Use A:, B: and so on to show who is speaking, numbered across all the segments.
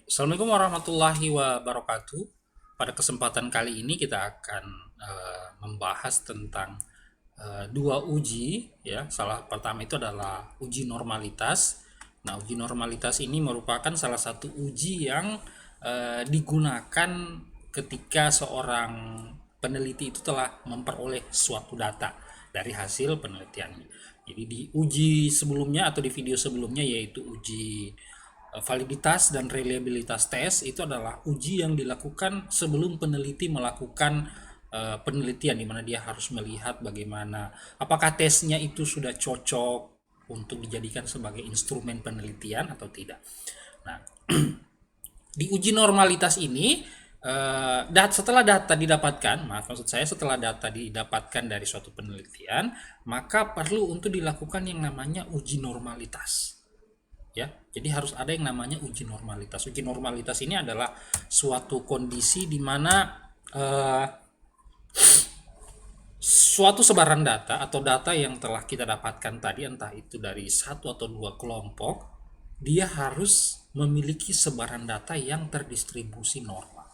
A: Assalamualaikum warahmatullahi wabarakatuh. Pada kesempatan kali ini kita akan membahas tentang dua uji, ya. Salah pertama itu adalah uji normalitas. Nah, uji normalitas ini merupakan salah satu uji yang digunakan ketika seorang peneliti itu telah memperoleh suatu data dari hasil penelitiannya. Jadi di uji sebelumnya atau di video sebelumnya, yaitu uji validitas dan reliabilitas tes, itu adalah uji yang dilakukan sebelum peneliti melakukan penelitian, di mana dia harus melihat bagaimana apakah tesnya itu sudah cocok untuk dijadikan sebagai instrumen penelitian atau tidak. Nah, di uji normalitas ini, setelah data didapatkan, maksud saya setelah data didapatkan dari suatu penelitian, maka perlu untuk dilakukan yang namanya uji normalitas, ya. Jadi harus ada yang namanya uji normalitas. Uji normalitas ini adalah suatu kondisi di mana eh, suatu sebaran data atau data yang telah kita dapatkan tadi, entah itu dari satu atau dua kelompok, dia harus memiliki sebaran data yang terdistribusi normal,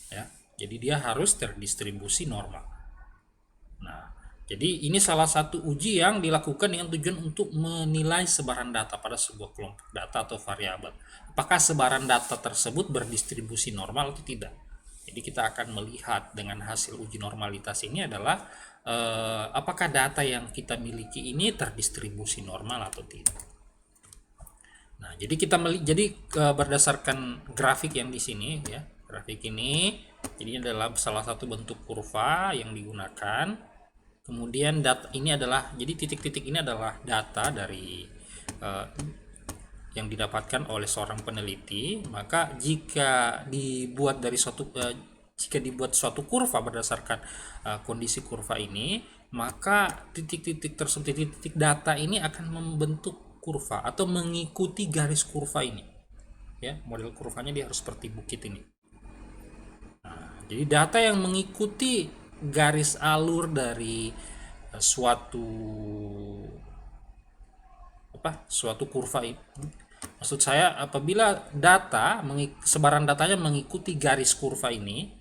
A: ya. Jadi dia harus terdistribusi normal. Nah, jadi ini salah satu uji yang dilakukan dengan tujuan untuk menilai sebaran data pada sebuah kelompok data atau variabel. Apakah sebaran data tersebut berdistribusi normal atau tidak? Jadi kita akan melihat dengan hasil uji normalitas ini adalah apakah data yang kita miliki ini terdistribusi normal atau tidak. Nah, jadi berdasarkan grafik yang di sini, ya. Grafik ini jadi adalah salah satu bentuk kurva yang digunakan. Kemudian data ini adalah, jadi titik-titik ini adalah data dari eh, yang didapatkan oleh seorang peneliti. Maka jika dibuat suatu kurva berdasarkan kondisi kurva ini, maka titik-titik tersebut, titik-titik data ini akan membentuk kurva atau mengikuti garis kurva ini, ya. Model kurvanya dia harus seperti bukit ini. Jadi data yang mengikuti garis alur dari suatu suatu kurva itu, maksud saya apabila sebaran datanya mengikuti garis kurva ini,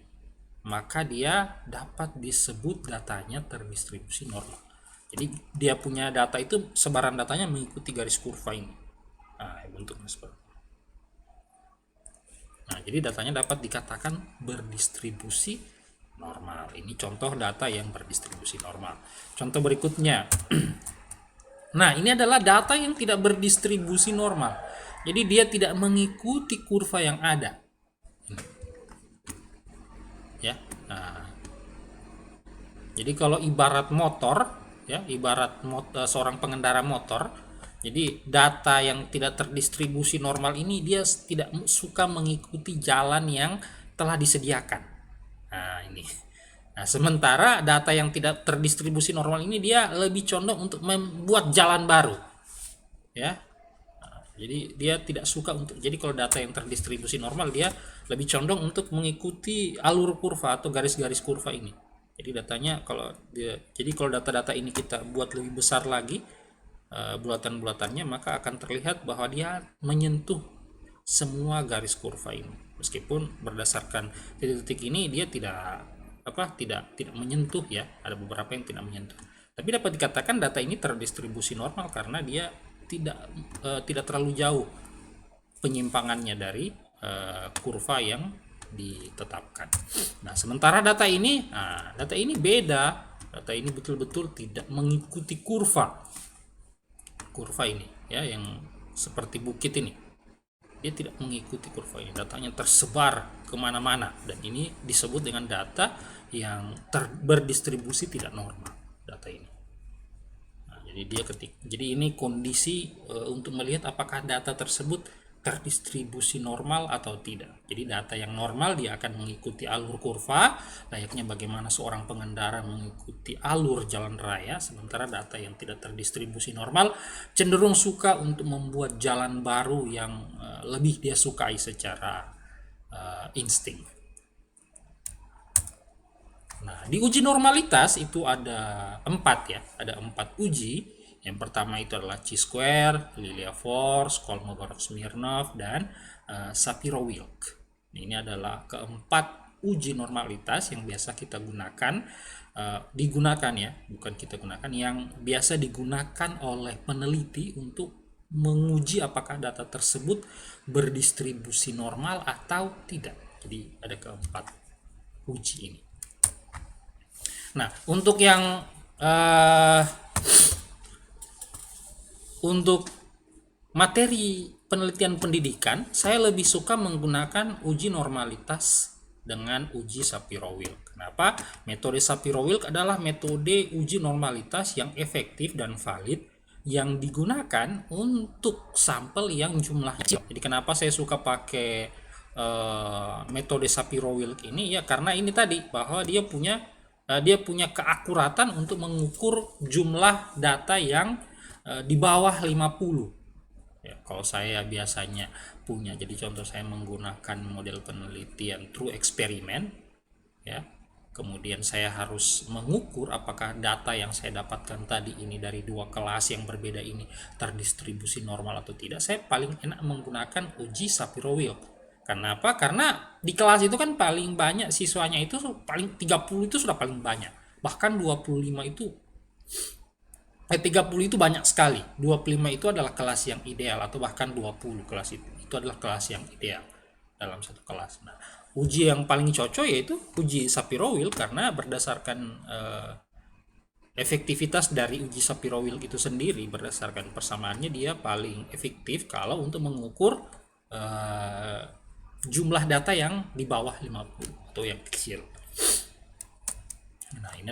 A: maka dia dapat disebut datanya terdistribusi normal. Jadi dia punya data itu, sebaran datanya mengikuti garis kurva ini. Nah, bentuknya seperti. Nah, jadi datanya dapat dikatakan berdistribusi normal. Ini contoh data yang berdistribusi normal. Contoh berikutnya. Nah, ini adalah data yang tidak berdistribusi normal. Jadi dia tidak mengikuti kurva yang ada. Ya. Nah, jadi kalau ibarat motor, ya, seorang pengendara motor, jadi data yang tidak terdistribusi normal ini dia tidak suka mengikuti jalan yang telah disediakan. Nah, ini. Nah, sementara data yang tidak terdistribusi normal ini dia lebih condong untuk membuat jalan baru, ya. Nah, jadi dia tidak suka untuk, jadi kalau data yang terdistribusi normal dia lebih condong untuk mengikuti alur kurva atau garis-garis kurva ini. Jadi kalau data-data ini kita buat lebih besar lagi, bulatan-bulatannya, maka akan terlihat bahwa dia menyentuh semua garis kurva ini. Meskipun berdasarkan titik-titik ini dia tidak menyentuh, ya. Ada beberapa yang tidak menyentuh. Tapi dapat dikatakan data ini terdistribusi normal karena dia tidak terlalu jauh penyimpangannya dari kurva yang ditetapkan. Nah, sementara data ini beda. Data ini betul-betul tidak mengikuti kurva ini, ya, yang seperti bukit ini. Dia tidak mengikuti kurva ini, datanya tersebar kemana-mana, dan ini disebut dengan data yang berdistribusi tidak normal, data ini. Nah, jadi ini kondisi untuk melihat apakah data tersebut terdistribusi normal atau tidak. Jadi data yang normal dia akan mengikuti alur kurva, layaknya bagaimana seorang pengendara mengikuti alur jalan raya. Sementara data yang tidak terdistribusi normal cenderung suka untuk membuat jalan baru yang lebih dia sukai secara insting. Nah, di uji normalitas itu ada 4, ya, ada 4 uji Yang pertama itu adalah Chi-square, Lilia Force, Kolmogorov-Smirnov, dan Shapiro-Wilk. Ini adalah keempat uji normalitas yang biasa kita gunakan, digunakan ya, bukan kita gunakan, yang biasa digunakan oleh peneliti untuk menguji apakah data tersebut berdistribusi normal atau tidak. Jadi ada keempat uji ini. Nah, untuk yang untuk materi penelitian pendidikan, saya lebih suka menggunakan uji normalitas dengan uji Shapiro-Wilk. Kenapa? Metode Shapiro-Wilk adalah metode uji normalitas yang efektif dan valid yang digunakan untuk sampel yang jumlahnya kecil. Jadi kenapa saya suka pakai metode Shapiro-Wilk ini ya, karena ini tadi bahwa dia punya keakuratan untuk mengukur jumlah data yang di bawah 50. Ya, kalau saya biasanya punya, jadi contoh saya menggunakan model penelitian true experiment ya. Kemudian saya harus mengukur apakah data yang saya dapatkan tadi ini dari dua kelas yang berbeda ini terdistribusi normal atau tidak. Saya paling enak menggunakan uji Shapiro-Wilk. Kenapa? Karena di kelas itu kan paling banyak siswanya itu paling 30 itu sudah paling banyak. Bahkan 25 itu 30 itu banyak sekali. 25 itu adalah kelas yang ideal, atau bahkan 20 kelas itu adalah kelas yang ideal dalam satu kelas. Nah, uji yang paling cocok yaitu uji Shapiro-Wilk, karena berdasarkan efektivitas dari uji Shapiro-Wilk itu sendiri, berdasarkan persamaannya dia paling efektif kalau untuk mengukur jumlah data yang di bawah 50 atau yang kecil. Nah, ini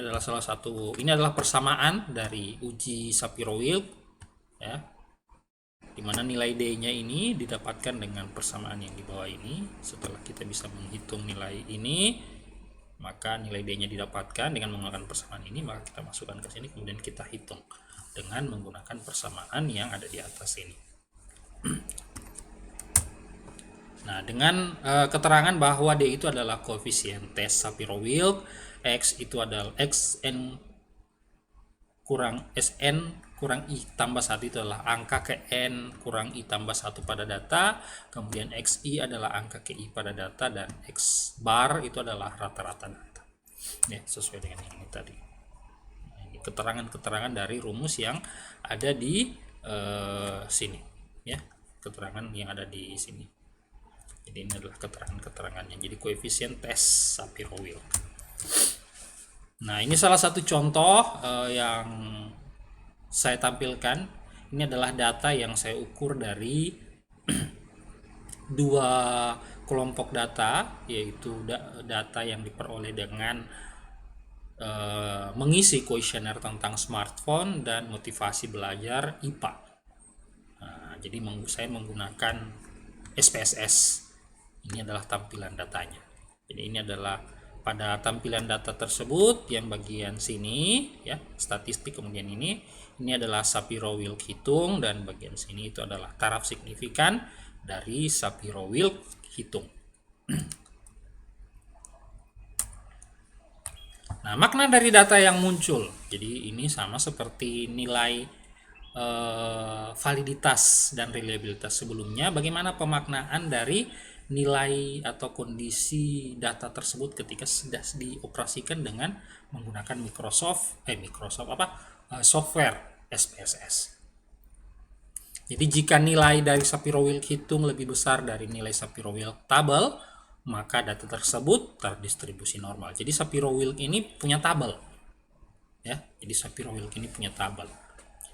A: adalah persamaan dari uji Shapiro-Wilk ya, dimana nilai D-nya ini didapatkan dengan persamaan yang di bawah ini. Setelah kita bisa menghitung nilai ini, maka nilai D-nya didapatkan dengan menggunakan persamaan ini, maka kita masukkan ke sini, kemudian kita hitung dengan menggunakan persamaan yang ada di atas ini. Nah, dengan keterangan bahwa D itu adalah koefisien tes Shapiro-Wilk, X itu adalah Xn kurang Sn kurang I tambah 1 itu adalah angka ke N kurang I tambah 1 pada data, kemudian Xi adalah angka ke I pada data, dan X bar itu adalah rata-rata data. Ya, sesuai dengan yang ini tadi. Nah, ini keterangan-keterangan dari rumus yang ada di sini ya, keterangan yang ada di sini. Jadi ini adalah keterangan-keterangannya. Jadi koefisien tes Shapiro-Wilk. Nah, ini salah satu contoh yang saya tampilkan. Ini adalah data yang saya ukur dari dua kelompok data, yaitu data yang diperoleh dengan mengisi kuesioner tentang smartphone dan motivasi belajar IPA. Nah, jadi saya menggunakan SPSS. Ini adalah tampilan datanya. Jadi ini adalah pada tampilan data tersebut yang bagian sini ya, statistik, kemudian ini adalah Shapiro-Wilk hitung, dan bagian sini itu adalah taraf signifikan dari Shapiro-Wilk hitung. Nah, makna dari data yang muncul. Jadi ini sama seperti nilai validitas dan reliabilitas sebelumnya. Bagaimana pemaknaan dari nilai atau kondisi data tersebut ketika sudah dioperasikan dengan menggunakan software SPSS. Jadi jika nilai dari Shapiro-Wilk hitung lebih besar dari nilai Shapiro-Wilk tabel, maka data tersebut terdistribusi normal. Jadi Shapiro-Wilk ini punya tabel ya. Jadi Shapiro-Wilk ini punya tabel.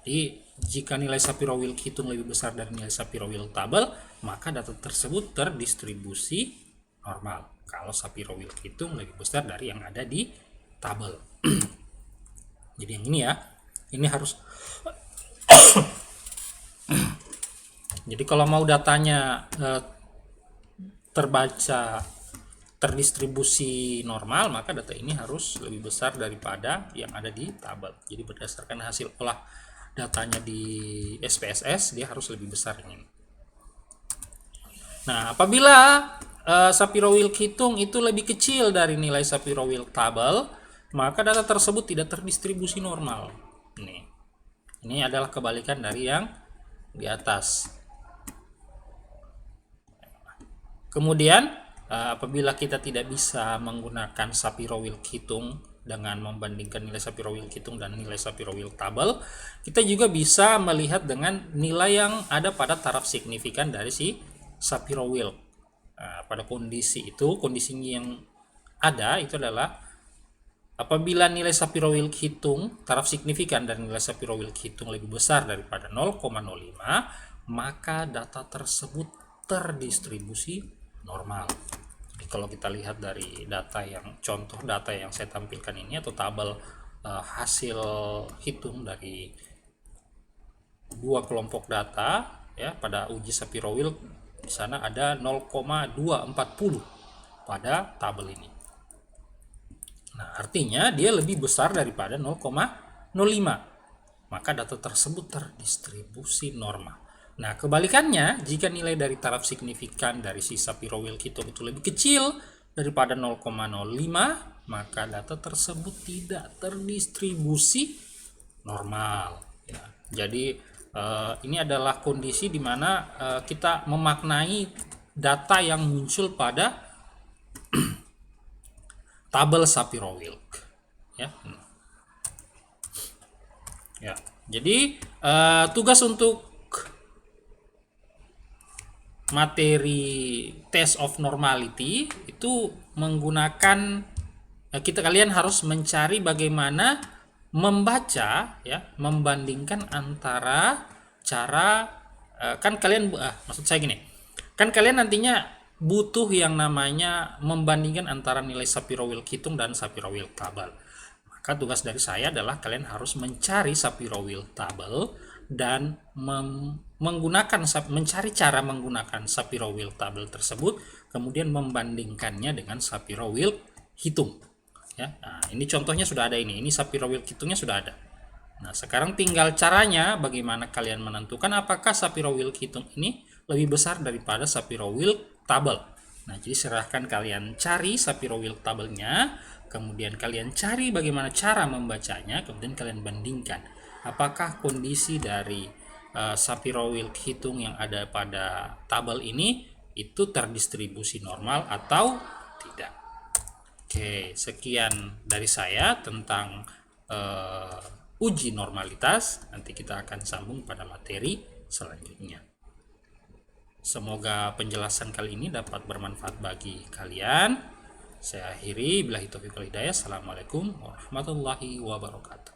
A: Jadi jika nilai Shapiro-Wilk hitung lebih besar dari nilai Shapiro-Wilk tabel, maka data tersebut terdistribusi normal. Kalau Shapiro-Wilk hitung lebih besar dari yang ada di tabel. Jadi yang ini ya, ini harus jadi kalau mau datanya terbaca terdistribusi normal, maka data ini harus lebih besar daripada yang ada di tabel. Jadi berdasarkan hasil olah datanya di SPSS, dia harus lebih besar ini. Nah, apabila Shapiro-Wilk hitung itu lebih kecil dari nilai Shapiro-Wilk tabel, maka data tersebut tidak terdistribusi normal. Nih. Ini adalah kebalikan dari yang di atas. Kemudian apabila kita tidak bisa menggunakan Shapiro-Wilk hitung dengan membandingkan nilai Shapiro-Wilk hitung dan nilai Shapiro-Wilk tabel, kita juga bisa melihat dengan nilai yang ada pada taraf signifikan dari si Shapiro-Wilk. Pada kondisi itu, kondisinya yang ada itu adalah apabila nilai Shapiro-Wilk hitung taraf signifikan dan nilai Shapiro-Wilk hitung lebih besar daripada 0,05, maka data tersebut terdistribusi normal. Jadi kalau kita lihat dari data yang contoh data yang saya tampilkan ini atau tabel hasil hitung dari dua kelompok data ya pada uji Shapiro-Wilk, di sana ada 0,240 pada tabel ini. Nah, artinya dia lebih besar daripada 0,05. Maka data tersebut terdistribusi normal. Nah, kebalikannya, jika nilai dari taraf signifikan dari si Shapiro-Wilk hitung itu lebih kecil daripada 0,05, maka data tersebut tidak terdistribusi normal. Ya. Jadi, ini adalah kondisi di mana kita memaknai data yang muncul pada tabel Shapiro-Wilk. Ya. Ya. Jadi, tugas untuk materi test of normality itu menggunakan kalian harus mencari bagaimana membaca ya, membandingkan antara cara kan kalian maksud saya gini, kan kalian nantinya butuh yang namanya membandingkan antara nilai Shapiro-Wilk hitung dan Shapiro-Wilk tabel. Maka tugas dari saya adalah kalian harus mencari Shapiro-Wilk tabel dan mencari cara menggunakan Shapiro-Wilk tabel tersebut, kemudian membandingkannya dengan Shapiro-Wilk hitung. Ya, nah, ini contohnya sudah ada ini Shapiro-Wilk hitungnya sudah ada. Nah, sekarang tinggal caranya bagaimana kalian menentukan apakah Shapiro-Wilk hitung ini lebih besar daripada Shapiro-Wilk tabel. Nah, jadi silahkan kalian cari Shapiro-Wilk tabelnya, kemudian kalian cari bagaimana cara membacanya, kemudian kalian bandingkan apakah kondisi dari Shapiro-Wilk hitung yang ada pada tabel ini itu terdistribusi normal atau tidak. Oke, sekian dari saya tentang uji normalitas. Nanti kita akan sambung pada materi selanjutnya. Semoga penjelasan kali ini dapat bermanfaat bagi kalian. Saya akhiri, billahi taufiq wal hidayah. Assalamualaikum warahmatullahi wabarakatuh.